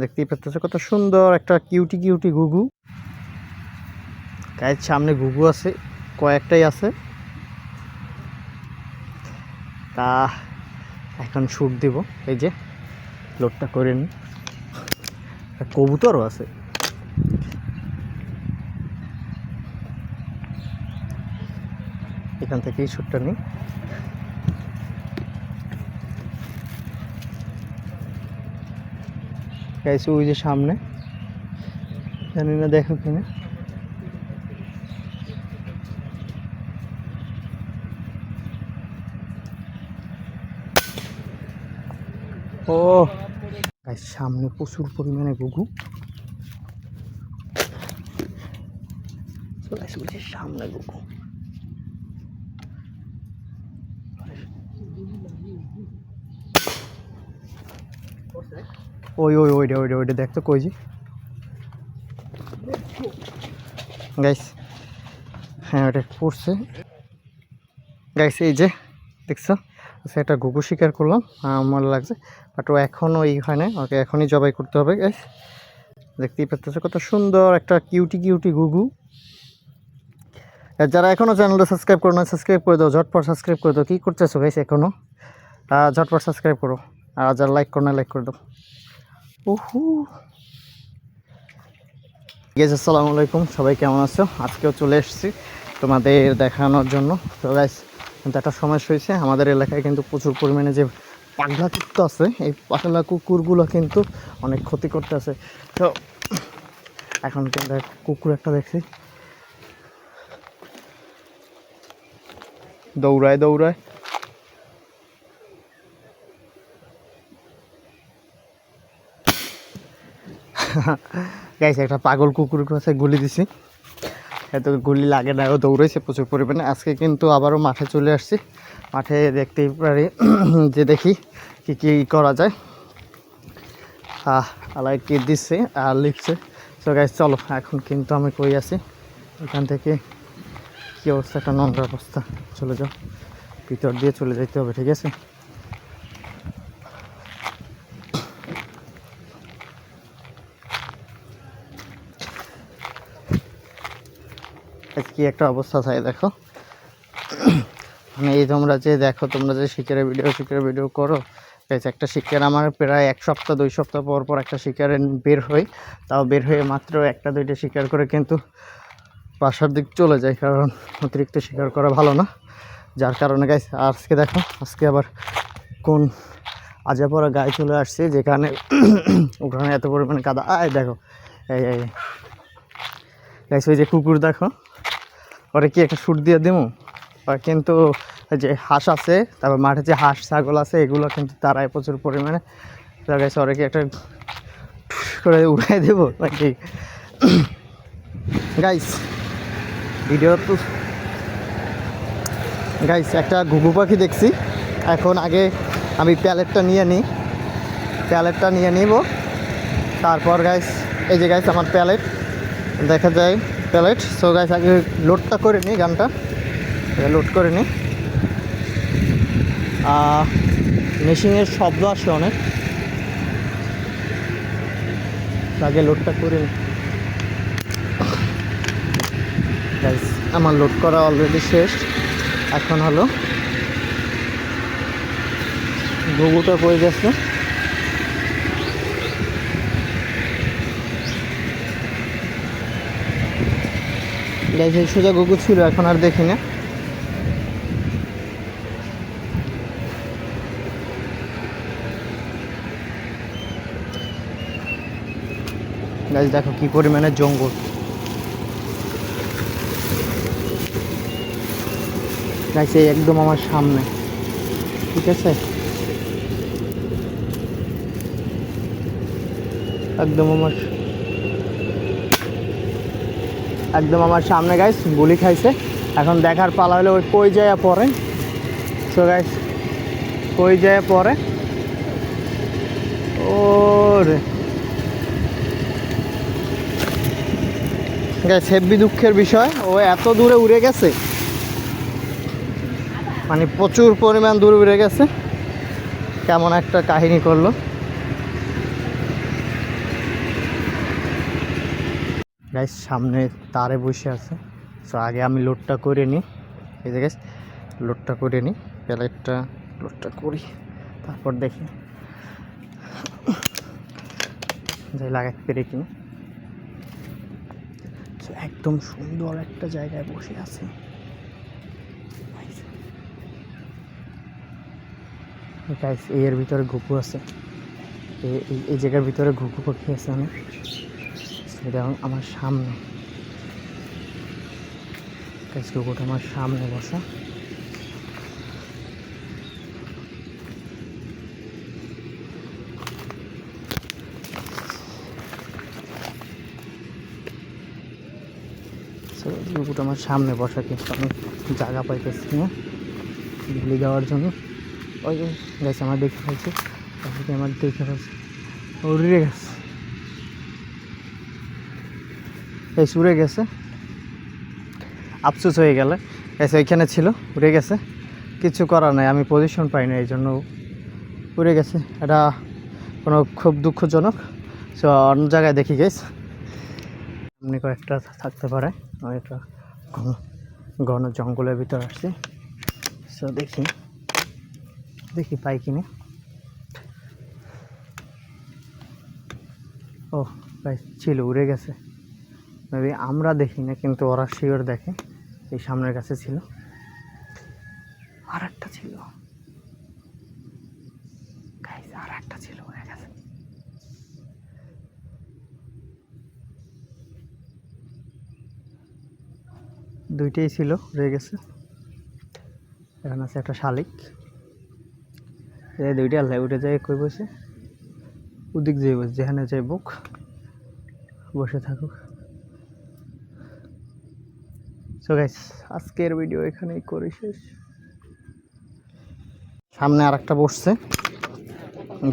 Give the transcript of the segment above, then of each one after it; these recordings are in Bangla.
দেখতেই পাচ্ছেন কত সুন্দর একটা কিউটি কিউটি ঘুঘু। গায়ের সামনে ঘুঘু আছে, কয়েকটাই আছে। তা এখন শুট দিব, এই যে লোডটা করে নি। কবুতরও আছে। এখান থেকেই শুটটা নিই। গাইছে ওই যে সামনে, জানি না দেখো কিনা। ও গাইস সামনে প্রচুর পরিমাণে ঘুঘু। ওই যে সামনে ঘুঘু। ওই ওই ওইটা ওইটা ওইটা দেখতো কই যে গাইস। হ্যাঁ ওটা পড়ছে গাইস। এই যে দেখছো একটা ঘুঘু শিকার করলাম, আমার লাগছে। বাট ও এখনও এইখানে, ওকে এখনই জবাই করতে হবে গাইস। দেখতেই পাচ্ছ কত সুন্দর একটা কিউটি কিউটি ঘুঘু। যারা এখনও চ্যানেলটা সাবস্ক্রাইব করো না, সাবস্ক্রাইব করে দাও, ঝটপট সাবস্ক্রাইব করে দাও। কী করতেছো গাইস এখনও? ঝটপট সাবস্ক্রাইব করো। আর যারা লাইক করো না, লাইক করে দাও। ওহু গাইস আসসালামু আলাইকুম, সবাই কেমন আছো? আজকেও চলে এসেছি তোমাদের দেখানোর জন্য। তো গাইস কিন্তু একটা সমস্যা হয়েছে, আমাদের এলাকায় কিন্তু প্রচুর পরিমাণে যে পাগলা কুকুর আছে, এই পাগলা কুকুরগুলো কিন্তু অনেক ক্ষতি করতেছে। তো এখন কিন্তু কুকুর একটা দেখছি দৌড়ায় দৌড়ায়। গাইছে একটা পাগল কুকুর কাছে গুলি দিছি, এত গুলি লাগে না, ও দৌড়াইছে প্রচুর পরিমাণে। আজকে কিন্তু আবারও মাঠে চলে আসছি। মাঠে দেখতেই পারি যে দেখি কি কি করা যায়। আলাই কি দিচ্ছে আর লিখছে। তো গাইস চলো, এখন কিন্তু আমি কই আছি, এখান থেকে কী অবস্থা, একটা নোংরা অবস্থা। চলে যাও, ভিতর দিয়ে চলে যেতে হবে, ঠিক আছে? কি একটা অবস্থা চাই দেখো। মানে এই তোমরা যে দেখো, তোমরা যে শিকারের ভিডিও করো, একটা শিকার আমার প্রায় 1 সপ্তাহ 2 সপ্তাহ পর পর একটা শিকারে বের হই। তাও বের হয়ে মাত্র 1টা 2টা শিকার করে কিন্তু বাসার দিক চলে যায়, কারণ অতিরিক্ত শিকার করা ভালো না। যার কারণে গাইস আজকে দেখো, আজকে আবার কোন আজাপড়া গায়ে চলে আসছে, যেখানে ওখানে এত পরিমাণে কাদা। দেখো এই এই গাইস, ওই যে কুকুর দেখো, ওরে কি একটা শুট দিয়ে দেবো। কিন্তু যে হাঁস আছে, তারপর মাঠে যে হাঁস ছাগল আছে, এগুলো কিন্তু তারাই প্রচুর পরিমাণে। গাইস ওরে কি একটা করে উড়াই দেবো নাকি? গাইস ভিডিও তো গাইস একটা ঘুঘু পাখি দেখছি। এখন আগে আমি প্যালেটটা নিয়ে নিব। তারপর গাইস এই যে গাইস আমার প্যালেট দেখা যায়, প্যালেট। সো গাইস আগে লোডটা করে নিই, গানটা লোড করে নিই। মেশিনের শব্দ আসে অনেক, আগে লোডটা করে নিই। গাইস আমার লোড করা অলরেডি শেষ। এখন হলো ঘুঘুটা পড়ে গেছে। গাইস এই সোজা ঘুঘু ছিল, এখন আর দেখি না। গাইস দেখো কি পরিমাণে জঙ্গল। গাইস এই একদম আমার সামনে, ঠিক আছে? একদম আমার সামনে গাইস গুলি খাইছে। এখন দেখার পালা হলে ওই কই যায় পরে। সো গাইস কই যায় পরে, ওরে গাইস হেব্বি দুঃখের বিষয়, ও এত দূরে উড়ে গেছে, মানে প্রচুর পরিমাণ দূরে উড়ে গেছে। কেমন একটা কাহিনী করলো। গাইস সামনে তারে বসে আছে। সো আগে আমি লোডটা করে নিই, এই যে গাইস লোডটা করে নিই, প্যালেটটা লোডটা করি, তারপর দেখি যাই লাগাতে পেরে কিনা। একদম সুন্দর একটা জায়গায় বসে আছে। গাইস এর ভিতরে ঘুঘু আছে, এই জায়গার ভিতরে ঘুঘু পাখি আছে অনেক। সেটা আমার সামনে গাইস, ঘুঘুটা আমার সামনে বসা। ঘুঘুটা আমার সামনে বসা, কিন্তু আমি জায়গা পাইতেছি না গুলি যাওয়ার জন্য। ওই গাইস আমার দেখতে পাইছে, আমার দেখতে পাচ্ছি উড়ে গেছে, এই উড়ে গেছে। আফসোস হয়ে গেলে এসে ওইখানে ছিল, উড়ে গেছে, কিছু করার নাই, আমি পজিশন পাই না এই জন্য উড়ে গেছে। এটা কোনো খুব দুঃখজনক। সো অন্য জায়গায় দেখি গেছে, এমনি কয়েকটা থাকতে পারে। একটা ঘন জঙ্গলের ভিতর আসছি। সো দেখি পাই কিনা। ও ভাই ছিল, উড়ে গেছে। মেবি আমরা দেখি না, কিন্তু ওরা শিওর দেখে। এই সামনের কাছে ছিল, আর একটা ছিল গাইস, আর একটা ছিল, উড়ে গেছে। দুইটাই ছিল, উড়ে গেছে। এখানে আছে একটা শালিক, এই দুইটা আল্লাহ উঠে যায়, কই বসে ওদিক যেয়ে বসে, যেখানে যাই বুক বসে থাকুক। সো গাইস আজকের ভিডিও এখানেই করি শেষ। সামনে আর একটা বসছে,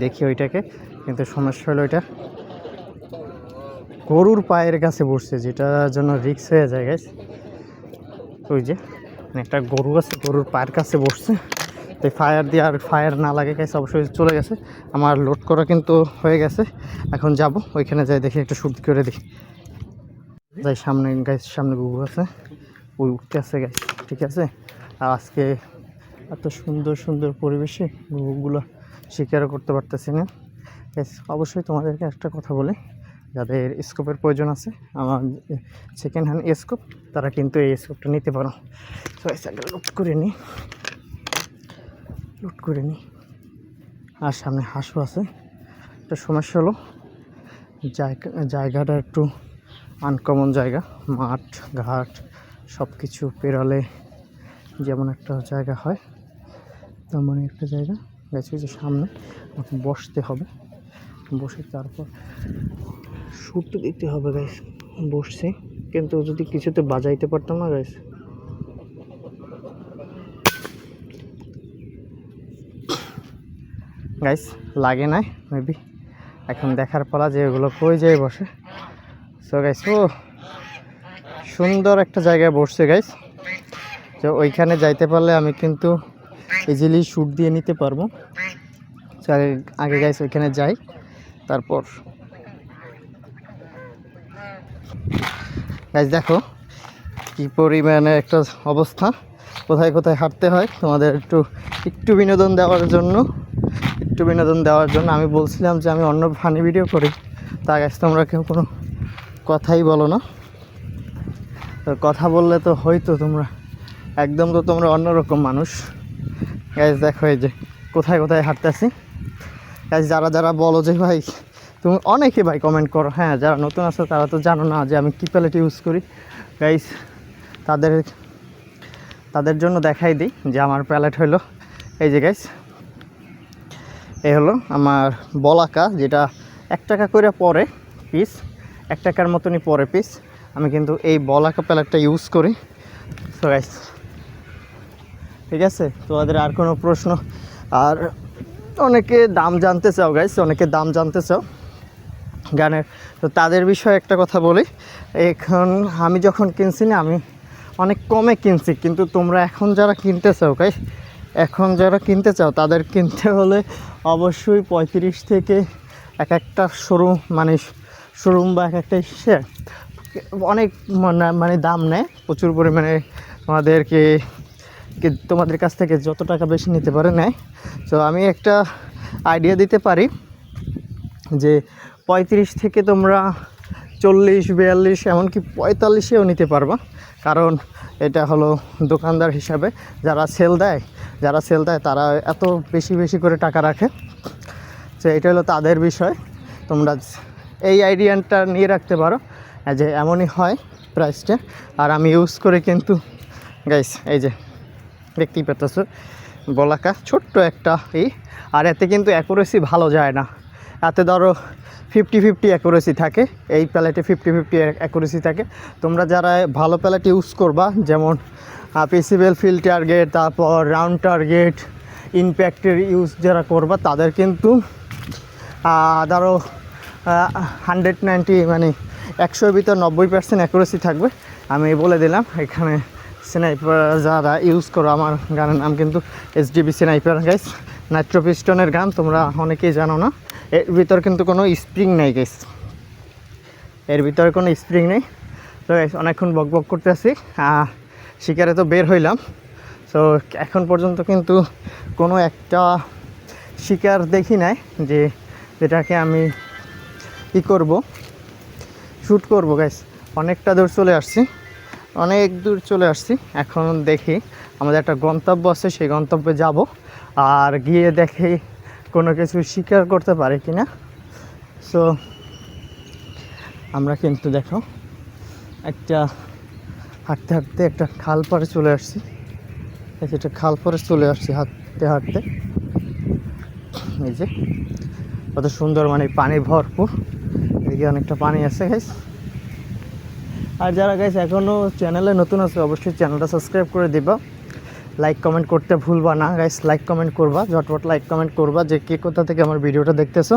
দেখি ওইটাকে, কিন্তু সমস্যা হলো ওইটা গরুর পায়ের কাছে বসছে, যেটার জন্য রিস্ক হয়ে যায় গাইস। ওই যে একটা গরু আছে, গরুর পায়ের কাছে বসছে, তো ফায়ার দিয়ে আর ফায়ার না লাগে গাইস, অবশ্যই চলে গেছে। আমার লোড করা কিন্তু হয়ে গেছে, এখন যাব ওইখানে যাই, দেখি একটু শুট করে দিই। যাই সামনে গাইস, সামনে গুগু আছে, ওই উঠতে আছে গাইস, ঠিক আছে। আর আজকে এত সুন্দর সুন্দর পরিবেশে গুগুগুলো শিকারও করতে পারতেছি না গাইস। অবশ্যই তোমাদেরকে একটা কথা বলি, যাদের স্কোপের প্রয়োজন আছে, আমার সেকেন্ড হ্যান্ড স্কোপ, তারা কিন্তু এই স্কোপটা নিতে পারো। তো আগে লোড করে নিই। আর সামনে হাঁসও আছে। একটা সমস্যা হলো জায়গাটা একটু আনকমন জায়গা, মাঠ ঘাট সব কিছু পেরালে যেমন একটা জায়গা হয়, তেমন একটা জায়গা গেছে। যে সামনে বসতে হবে, বসে তারপর শুট দিতে হবে গাইস। বসছি, কিন্তু যদি কিছুতে বাজাইতে পারতাম না গাইস। গাইস লাগে নাই মেবি, এখন দেখার পালা যে ওগুলো কই যায় বসে। সো গাইস ও সুন্দর একটা জায়গায় বসছে গাইস, তো ওইখানে যাইতে পারলে আমি কিন্তু ইজিলি শুট দিয়ে নিতে পারবো। আগে গাইস ওইখানে যাই, তারপর গাইস দেখো কি পরিমাণে একটা অবস্থা, কোথায় কোথায় হাঁটতে হয় তোমাদের একটু বিনোদন দেওয়ার জন্য। আমি বলছিলাম যে আমি অন্য ফানি ভিডিও করি, তা গাইস তোমরা কেউ কোনো কথাই বলো না। তো কথা বললে তো হয়তো তোমরা একদম, তো তোমরা অন্যরকম মানুষ গাইস। দেখো এই যে কোথায় কোথায় হাঁটতেছি গাইস। যারা বলো যে ভাই তুমি, অনেকে ভাই কমেন্ট করো, হ্যাঁ যারা নতুন আছো তারা তো জানো না যে আমি কী প্যালেট ইউজ করি গাইস। তাদের জন্য দেখাই দিই যে আমার প্যালেট হলো এই যে গাইস, এই হলো আমার বলাকা, যেটা 1 টাকা করে পরে পিস, 1 টাকার মতনই পরে পিস। আমি কিন্তু এই বলাকা প্যালেটটা ইউজ করি। সো গাইস ঠিক আছে, তোমাদের আর কোনো প্রশ্ন? আর অনেকে দাম জানতে চাও গাইস, গানের, তো তাদের বিষয়ে একটা কথা বলি। এখন আমি যখন কিনছি না, আমি অনেক কমে কিনছি, কিন্তু তোমরা এখন যারা কিনতে চাও তাদের কিনতে হলে অবশ্যই 35 থেকে এক একটা শোরুম বা এক একটা অনেক মানে দাম নেয় প্রচুর পরিমাণে, তোমাদের কাছ থেকে যত টাকা বেশি নিতে পারে নেয়। তো আমি একটা আইডিয়া দিতে পারি যে 35 থেকে তোমরা 40, 42 এমনকি 45-এও নিতে পারবা, কারণ এটা হলো দোকানদার হিসাবে যারা সেল দেয় তারা এত বেশি বেশি করে টাকা রাখে। তো এটা হলো তাদের বিষয়, তোমরা এই আইডিয়াটা নিয়ে রাখতে পারো যে এমনই হয় প্রাইসটা। আর আমি ইউজ করে কিন্তু গাইস এই যে দেখতেই পাচ্ছ বলাকা ছোট্ট একটা আর এতে কিন্তু অ্যাকুরেসি ভালো যায় না, এতে ধরো 50-50 অ্যাকুরেসি থাকে, এই প্যালেটে 50-50 অ্যাকুরেসি থাকে। তোমরা যারা ভালো প্যালেট ইউজ করবা, যেমন পিসিবেল ফিল্ড টার্গেট, তারপর রাউন্ড টার্গেট, ইম্প্যাক্টের ইউজ যারা করবা তাদের কিন্তু ধরো 190 মানে 100-এর ভিতর 90% অ্যাকুরেসি থাকবে। আমি বলে দিলাম এখানে স্নাইপার যারা ইউজ করো, আমার গানের নাম কিন্তু SDB স্নাইপার গাইস, নাইট্রো পিস্টনের গান, তোমরা অনেকেই জানো না। এর ভিতর কিন্তু কোনো স্প্রিং নেই গাইস, এর ভিতরে কোনো স্প্রিং নেই। তো অনেকক্ষণ বক করতে আসি, শিকারে তো বের হইলাম। তো এখন পর্যন্ত কিন্তু কোনো একটা শিকার দেখি নাই যেটাকে আমি শ্যুট করব গাইস। অনেকটা দূর চলে আসছি, এখন দেখি আমাদের একটা গন্তব্য আছে, সেই গন্তব্যে যাব আর গিয়ে দেখি কোনো কিছু শিকার করতে পারে কি না। সো আমরা কিন্তু দেখো একটা হাঁটতে একটা খাল পাড়ে চলে আসছি, এটা খাল পাড়ে চলে আসছি হাঁটতে এই যে কত সুন্দর, মানে পানি ভরপুর, এদিকে অনেকটা পানি আছে গাইস। আর যারা গাইস এখনও চ্যানেলে নতুন আছে অবশ্যই চ্যানেলটা সাবস্ক্রাইব করে দিবা, লাইক কমেন্ট করতে ভুলবা না গাইস, লাইক কমেন্ট করবা, ঝটপট লাইক কমেন্ট করবা যে কে কোথা থেকে আমার ভিডিওটা দেখতেছো।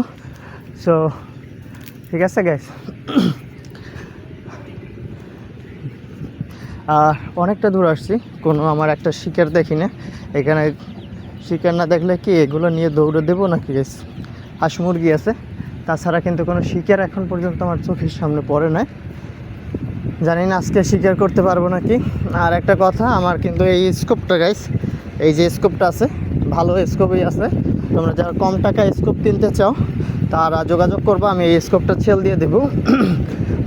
সো ঠিক আছে গাইস, আর অনেকটা দূর আসছি, কোনো আমার একটা শিকার দেখি না এখানে। শিকার না দেখলে কি এগুলো নিয়ে দৌড়ে দেবো নাকি গাইস? হাঁস মুরগি আছে, তাছাড়া কিন্তু কোনো শিকার এখন পর্যন্ত আমার চোখের সামনে পড়ে নাই। জানি না আজকে শিকার করতে পারবো নাকি। আর একটা কথা, আমার কিন্তু এই স্কোপটা গাইস, এই যে স্কোপটা আছে, ভালো স্কোপই আছে। তোমরা যারা কম টাকায় স্কোপ কিনতে চাও তারা যোগাযোগ করবো, আমি এই স্কোপটা সেল দিয়ে দেবো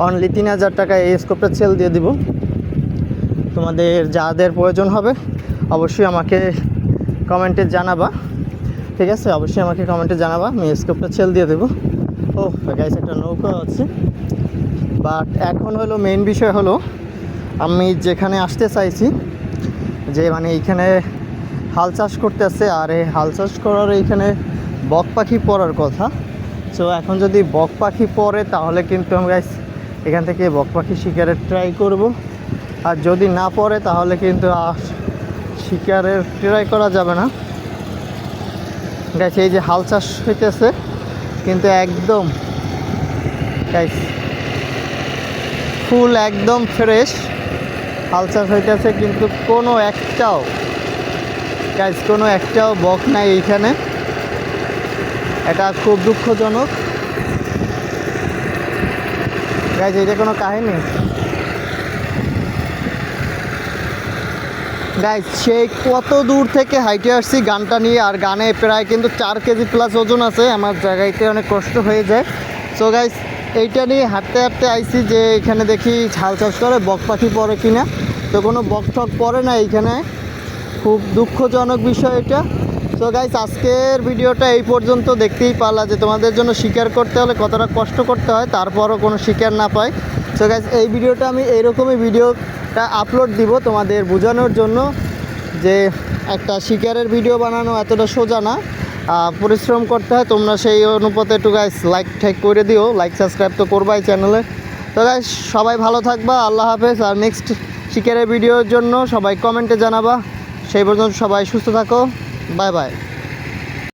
অনলি 3000 টাকায় এই স্কোপটা সেল দিয়ে দেবো। তোমাদের যাদের প্রয়োজন হবে অবশ্যই আমাকে কমেন্টে জানাবা, ঠিক আছে? অবশ্যই আমাকে কমেন্টে জানাবা, আমি স্কোপটা সেল দিয়ে দেবো। ও গাইস একটা নৌকা আছে, বাট এখন হলো মেইন বিষয় হলো আমি যেখানে আসতে চাইছি, যে মানে এইখানে হাল চাষ করতে আসছে, আর এই হাল চাষ করার এইখানে বক পাখি পড়ার কথা। সো এখন যদি বক পাখি পড়ে তাহলে কিন্তু আমি গাইস এখান থেকে বক পাখি শিকারের ট্রাই করব, আর যদি না পড়ে তাহলে কিন্তু শিকারের ট্রাই করা যাবে না গাইস। এই যে হাল চাষ হইতেছে কিন্তু একদম গাইস ফুল একদম ফ্রেশ হাল চাষ হইতেছে, কিন্তু কোনো একটাও বক নাই এইখানে। এটা খুব দুঃখজনক গাইস, এটা কোনো কাহিনী গাইস। সেই কত দূর থেকে হাইটে আসছি গানটা নিয়ে, আর গানে প্রায় কিন্তু 4 কেজি প্লাস ওজন আছে, আমার জায়গাতে অনেক কষ্ট হয়ে যায়। সো গাইস এইটা নিয়ে হাঁটতে আইছি যে এখানে দেখি হাল চাষ করে বক পাখি পড়ে কিনা, তো কোনো বক ঠক পড়ে না এইখানে, খুব দুঃখজনক বিষয় এটা। তো গাইস আজকের ভিডিওটা এই পর্যন্ত, দেখতেই পারলা যে তোমাদের জন্য শিকার করতে হলে কতটা কষ্ট করতে হয়, তারপরও কোনো শিকার না পায়। তো গাইস এই ভিডিওটা আমি এইরকমই ভিডিওটা আপলোড দিব তোমাদের বোঝানোর জন্য যে একটা শিকারের ভিডিও বানানো এতটা সোজা না, পরিশ্রম করতে হয়। তোমরা সেই অনুপাতে একটু গাইস লাইক ঠেক করে দিও, লাইক সাবস্ক্রাইব তো করবাই চ্যানেলে। তো গাইস সবাই ভালো থাকবা, আল্লাহ হাফেজ। আর নেক্সট শিকারের ভিডিওর জন্য সবাই কমেন্টে জানাবা। সেই পর্যন্ত সবাই সুস্থ থাকো, বাই বাই।